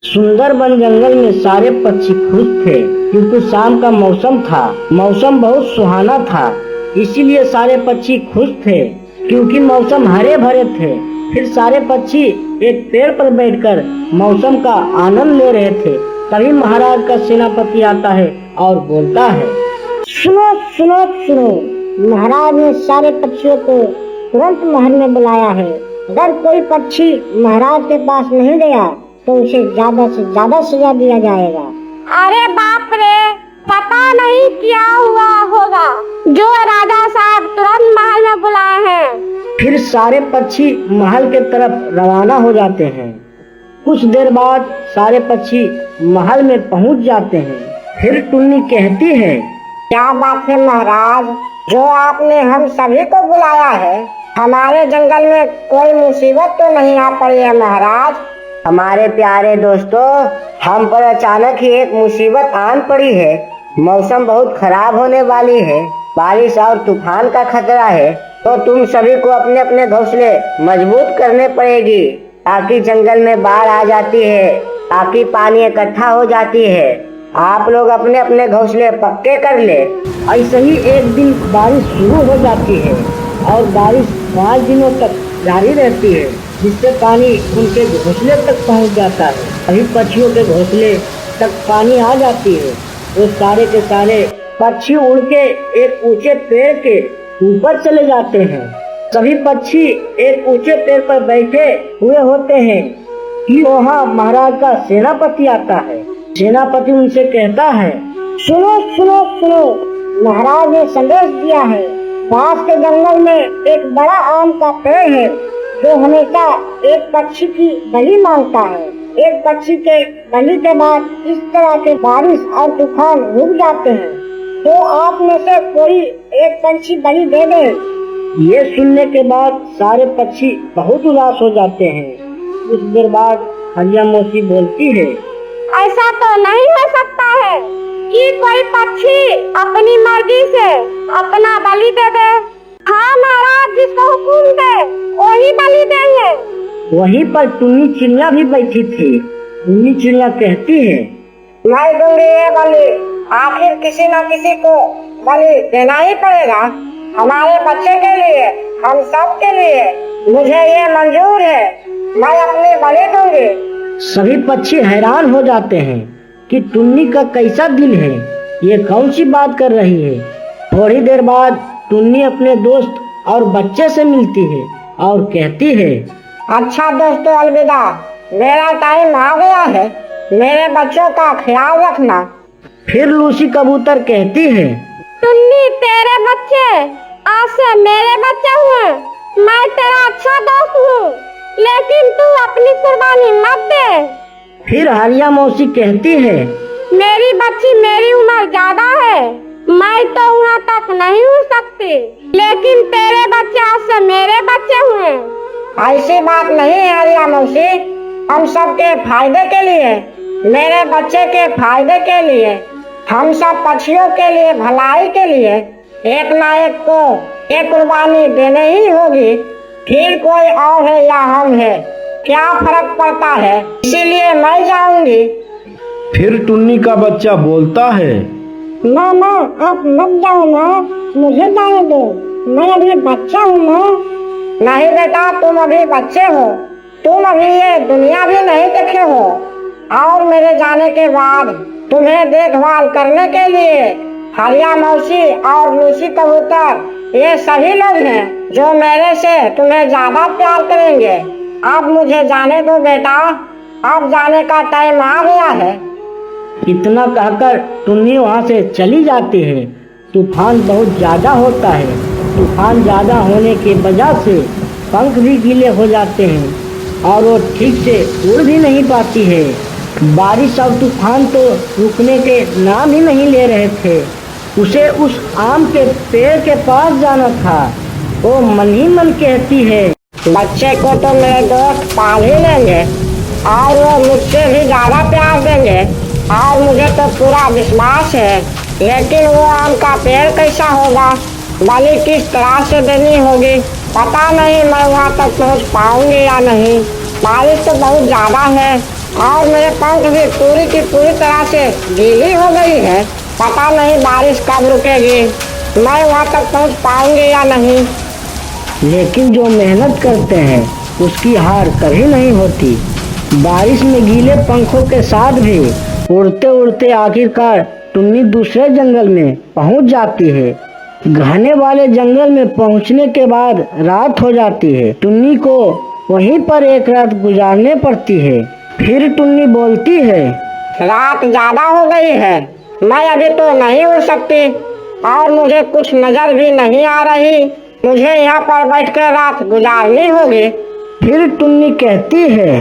सुंदर वन जंगल में सारे पक्षी खुश थे क्योंकि शाम का मौसम था। मौसम बहुत सुहाना था, इसीलिए सारे पक्षी खुश थे क्योंकि मौसम हरे भरे थे। फिर सारे पक्षी एक पेड़ पर बैठकर मौसम का आनंद ले रहे थे। तभी महाराज का सेनापति आता है और बोलता है, सुनो सुनो सुनो, महाराज ने सारे पक्षियों को तुरंत महल में बुलाया है। अगर कोई पक्षी महाराज के पास नहीं गया तो उसे ज्यादा से ज्यादा सजा दिया जाएगा। अरे बाप रे, पता नहीं क्या हुआ होगा जो राजा साहब तुरंत महल में बुलाए हैं। फिर सारे पक्षी महल के तरफ रवाना हो जाते हैं। कुछ देर बाद सारे पक्षी महल में पहुंच जाते हैं। फिर टुन्नी कहती है, क्या बात है महाराज, जो आपने हम सभी को बुलाया है। हमारे जंगल में कोई मुसीबत तो नहीं आ पड़ी है महाराज। हमारे प्यारे दोस्तों, हम पर अचानक ही एक मुसीबत आन पड़ी है। मौसम बहुत खराब होने वाली है, बारिश और तूफान का खतरा है। तो तुम सभी को अपने अपने घोंसले मजबूत करने पड़ेगी ताकि जंगल में बाढ़ आ जाती है, ताकि पानी इकट्ठा हो जाती है। आप लोग अपने अपने घोंसले पक्के कर ले। ऐसे ही एक दिन बारिश शुरू हो जाती है और बारिश 5 दिनों तक जारी रहती है, जिससे पानी उनके घोंसले तक पहुंच जाता है। अभी पक्षियों के घोंसले तक पानी आ जाती है। वो सारे के सारे पक्षी उड़ के एक ऊंचे पेड़ के ऊपर चले जाते हैं। सभी पक्षी एक ऊंचे पेड़ पर बैठे हुए होते हैं कि वहाँ महाराज का सेनापति आता है। सेनापति उनसे कहता है, सुनो सुनो सुनो, महाराज ने संदेश दिया है। पास के जंगल में एक बड़ा आम का पेड़ है जो हमेशा एक पक्षी की बलि मांगता है। एक पक्षी के बलि के बाद इस तरह के बारिश और तूफान रुक जाते हैं। तो आप में से कोई एक पक्षी बलि दे दे। ये सुनने के बाद सारे पक्षी बहुत उदास हो जाते हैं। कुछ देर बाद हरिया मौसी बोलती है, ऐसा तो नहीं हो सकता है कि कोई पक्षी अपनी मर्जी से अपना बलि दे दे। हाँ महाराज, जिसको हुक्म दे वही बलि देंगे। वहीं पर टुन्नी चिड़िया भी बैठी थी। टुन्नी चिड़िया कहती है, मैं दूंगी ये बलि। आखिर किसी न किसी को बलि देना ही पड़ेगा। हमारे बच्चे के लिए, हम सब के लिए मुझे ये मंजूर है। मैं अपनी बलि दूंगी। सभी पक्षी हैरान हो जाते हैं कि टुन्नी का कैसा दिल है, ये कौन सी बात कर रही है। थोड़ी देर बाद टुन्नी अपने दोस्त और बच्चे से मिलती है और कहती है, अच्छा दोस्तों, अलविदा। मेरा टाइम आ गया है, मेरे बच्चों का ख्याल रखना। फिर लूसी कबूतर कहती है, टुन्नी, तेरे बच्चे आज से मेरे बच्चे हुए। मैं तेरा अच्छा दोस्त हूँ, लेकिन तू अपनी कुर्बानी मत दे। फिर हरिया मौसी कहती है, मेरी बच्ची, मेरी उम्र ज्यादा है, मैं तो वहाँ तक नहीं हो सकती, लेकिन तेरे बच्चे आज से मेरे बच्चे हुए। ऐसी बात नहीं है हरिया मौसी, हम सब के फायदे के लिए, मेरे बच्चे के फायदे के लिए, हम सब पक्षियों के लिए, भलाई के लिए एक ना एक को एक कुर्बानी देने ही होगी। फिर कोई और है या हम है, क्या फर्क पड़ता है, इसीलिए मैं जाऊंगी। फिर टुन्नी का बच्चा बोलता है, माँ आप मत जाओ माँ, मुझे जाने दो, मैं अभी बच्चा हूँ माँ। नहीं बेटा, तुम अभी बच्चे हो, तुम अभी ये दुनिया भी नहीं देखे हो, और मेरे जाने के बाद तुम्हें देखभाल करने के लिए हरिया मौसी और लूसी कबूतर ये सभी लोग हैं जो मेरे से तुम्हें ज्यादा प्यार करेंगे। अब मुझे जाने दो बेटा, अब जाने का टाइम आ गया है। इतना कहकर टुन्नी वहाँ से चली जाती है। तूफान बहुत ज्यादा होता है। तूफान ज्यादा होने की वजह से पंख भी गीले हो जाते हैं और वो ठीक से उड़ भी नहीं पाती है। बारिश और तूफान तो रुकने के नाम ही नहीं ले रहे थे। उसे उस आम के पेड़ के पास जाना था। वो मन ही मन कहती है, बच्चे को तो मेरे दोस्त पाल ही लेंगे और वो मुझसे भी ज्यादा प्यार देंगे और मुझे तो पूरा विश्वास है। लेकिन वो आम का पेड़ कैसा होगा, बलि किस तरह से देनी होगी, पता नहीं मैं वहाँ तक पहुँच पाऊंगी या नहीं। बारिश तो बहुत ज्यादा है और मेरे पंख भी पूरी की पूरी तरह से गीली हो गई है। पता नहीं बारिश कब रुकेगी, मैं वहाँ तक पहुँच पाऊंगी या नहीं। लेकिन जो मेहनत करते हैं उसकी हार कभी नहीं होती। बारिश में गीले पंखों के साथ भी उड़ते उड़ते आखिरकार टुन्नी दूसरे जंगल में पहुंच जाती है। घने वाले जंगल में पहुंचने के बाद रात हो जाती है। टुन्नी को वहीं पर एक रात गुजारने पड़ती है। फिर टुन्नी बोलती है, रात ज्यादा हो गई है, मैं अभी तो नहीं उड़ सकती और मुझे कुछ नजर भी नहीं आ रही। मुझे यहाँ पर बैठकर रात गुजारनी होगी। फिर टुन्नी कहती है,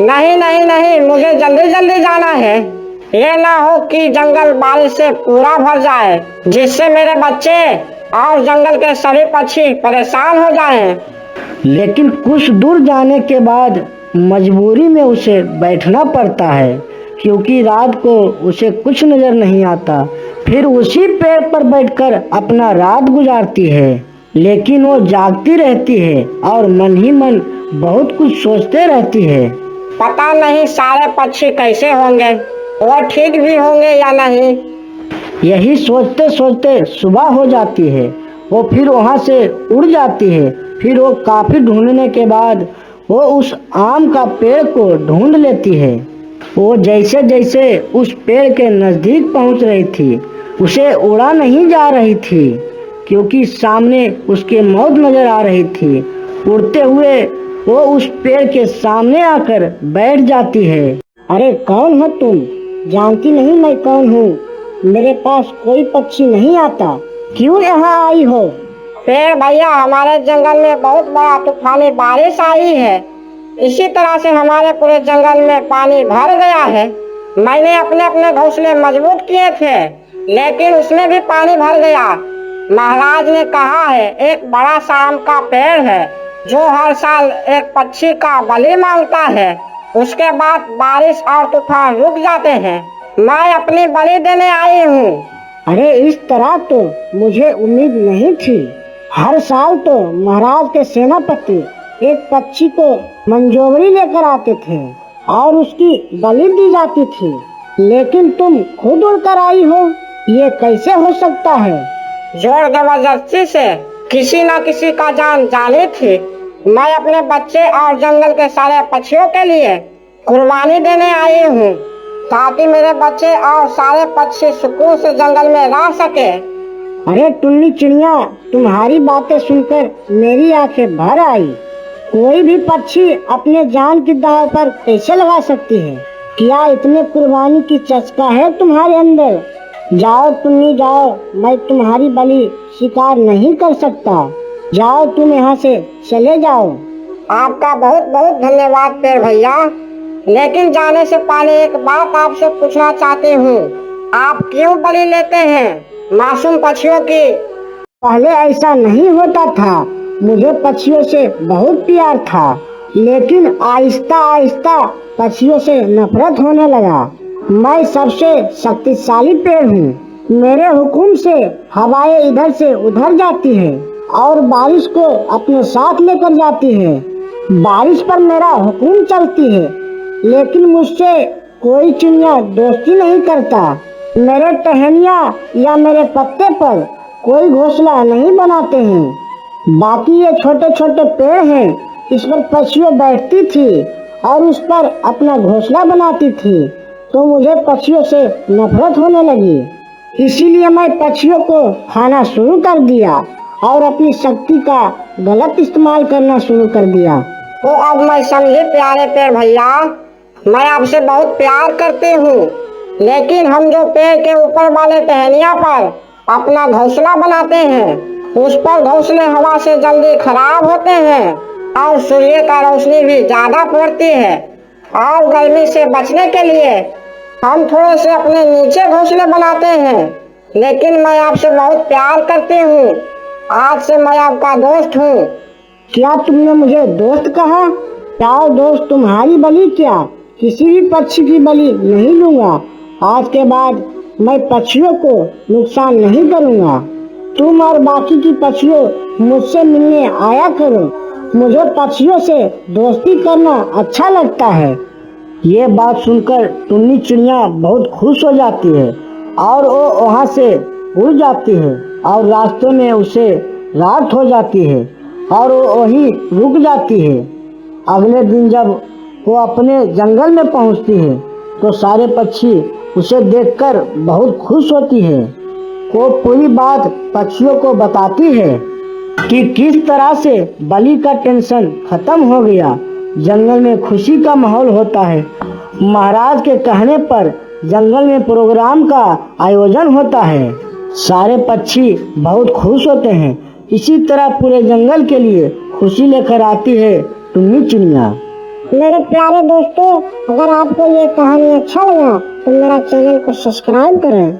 नहीं नहीं नहीं, मुझे जल्दी जल्दी जाना है। ये ना हो कि जंगल बारिश से पूरा भर जाए, जिससे मेरे बच्चे और जंगल के सभी पक्षी परेशान हो जाएं। लेकिन कुछ दूर जाने के बाद मजबूरी में उसे बैठना पड़ता है, क्योंकि रात को उसे कुछ नजर नहीं आता। फिर उसी पेड़ पर बैठकर अपना रात गुजारती है। लेकिन वो जागती रहती है और मन ही मन बहुत कुछ सोचते रहती है। पता नहीं सारे पक्षी कैसे होंगे, वो ठीक भी होंगे या नहीं। यही सोचते सोचते सुबह हो जाती है। वो फिर वहाँ से उड़ जाती है। फिर वो काफी ढूंढने के बाद वो उस आम का पेड़ को ढूंढ लेती है। वो जैसे जैसे उस पेड़ के नजदीक पहुँच रही थी, उसे उड़ा नहीं जा रही थी, क्योंकि सामने उसके मौत नजर आ रही थी। उड़ते हुए वो उस पेड़ के सामने आकर बैठ जाती है। अरे कौन हो तुम? जानती नहीं मैं कौन हूँ? मेरे पास कोई पक्षी नहीं आता, क्यों यहाँ आई हो? पेड़ भैया, हमारे जंगल में बहुत बड़ा तूफानी बारिश आई है। इसी तरह से हमारे पूरे जंगल में पानी भर गया है। मैंने अपने अपने घोंसले मजबूत किए थे, लेकिन उसमें भी पानी भर गया। महाराज ने कहा है एक बड़ा सा आम का पेड़ है जो हर साल एक पक्षी का बलि मांगता है। उसके बाद बारिश और तूफान रुक जाते हैं। मैं अपनी बलि देने आई हूँ। अरे इस तरह तो मुझे उम्मीद नहीं थी। हर साल तो महाराज के सेनापति एक पक्षी को मंजोवरी लेकर आते थे और उसकी बलि दी जाती थी, लेकिन तुम खुद उड़कर आई हो, ये कैसे हो सकता है? जोर जबरदस्ती से किसी न किसी का जान जानी थी। मैं अपने बच्चे और जंगल के सारे पक्षियों के लिए कुर्बानी देने आई हूँ, ताकि मेरे बच्चे और सारे पक्षी सुकून से जंगल में रह सके। अरे टुन्नी चिड़िया, तुम्हारी बातें सुनकर मेरी आंखें भर आई। कोई भी पक्षी अपने जान की दाव पर कैसे लगा सकती है? क्या इतने कुर्बानी की चस्का है तुम्हारे अंदर? जाओ टुन्नी जाओ, मैं तुम्हारी बलि शिकार नहीं कर सकता। जाओ तुम यहाँ से चले जाओ। आपका बहुत बहुत धन्यवाद पेड़ भैया, लेकिन जाने से पहले एक बात आपसे पूछना चाहती हूँ। आप क्यों बलि लेते हैं मासूम पक्षियों की? पहले ऐसा नहीं होता था। मुझे पक्षियों से बहुत प्यार था, लेकिन आहिस्ता आहिस्ता पक्षियों से नफरत होने लगा। मैं सबसे शक्तिशाली पेड़ हूँ। मेरे हुक्म से हवाएं इधर से उधर जाती है और बारिश को अपने साथ लेकर जाती है। बारिश पर मेरा हुक्म चलती है, लेकिन मुझसे कोई चिड़िया दोस्ती नहीं करता। मेरे टहनिया या मेरे पत्ते पर कोई घोंसला नहीं बनाते हैं। बाकी ये छोटे छोटे पेड़ हैं, इस पर पक्षियों बैठती थी और उस पर अपना घोंसला बनाती थी, तो मुझे पक्षियों से नफरत होने लगी। इसीलिए मैं पक्षियों को खाना शुरू कर दिया और अपनी शक्ति का गलत इस्तेमाल करना शुरू कर दिया। तो अब मैं समझी प्यारे पेड़ भैया, मैं आपसे बहुत प्यार करती हूँ, लेकिन हम जो पेड़ के ऊपर वाले टहनिया पर अपना घोंसला बनाते हैं, उस पर घोंसले हवा से जल्दी खराब होते हैं और सूर्य का रोशनी भी ज्यादा पड़ती है। और गर्मी से बचने के लिए हम थोड़े से अपने नीचे घोंसले बनाते हैं। लेकिन मैं आपसे बहुत प्यार करती हूँ। आज से मैं आपका दोस्त हूँ। क्या तुमने मुझे दोस्त कहा? जाओ दोस्त, तुम्हारी बलि क्या, किसी भी पक्षी की बलि नहीं लूंगा। आज के बाद मैं पक्षियों को नुकसान नहीं करूंगा। तुम और बाकी की पक्षियों मुझसे मिलने आया करो। मुझे पक्षियों से दोस्ती करना अच्छा लगता है। ये बात सुनकर टुन्नी चिड़िया बहुत खुश हो जाती है और वो वहाँ से उड़ जाती है और रास्ते में उसे रात हो जाती है और वो वहीं रुक जाती है। अगले दिन जब वो अपने जंगल में पहुँचती है तो सारे पक्षी उसे देखकर बहुत खुश होती है। वो पूरी बात पक्षियों को बताती है कि किस तरह से बलि का टेंशन खत्म हो गया। जंगल में खुशी का माहौल होता है। महाराज के कहने पर जंगल में प्रोग्राम का आयोजन होता है। सारे पक्षी बहुत खुश होते हैं। इसी तरह पूरे जंगल के लिए खुशी लेकर आती है टुन्नी चिड़िया। मेरे प्यारे दोस्तों, अगर आपको ये कहानी अच्छा लगा तो मेरा चैनल को सब्सक्राइब करें।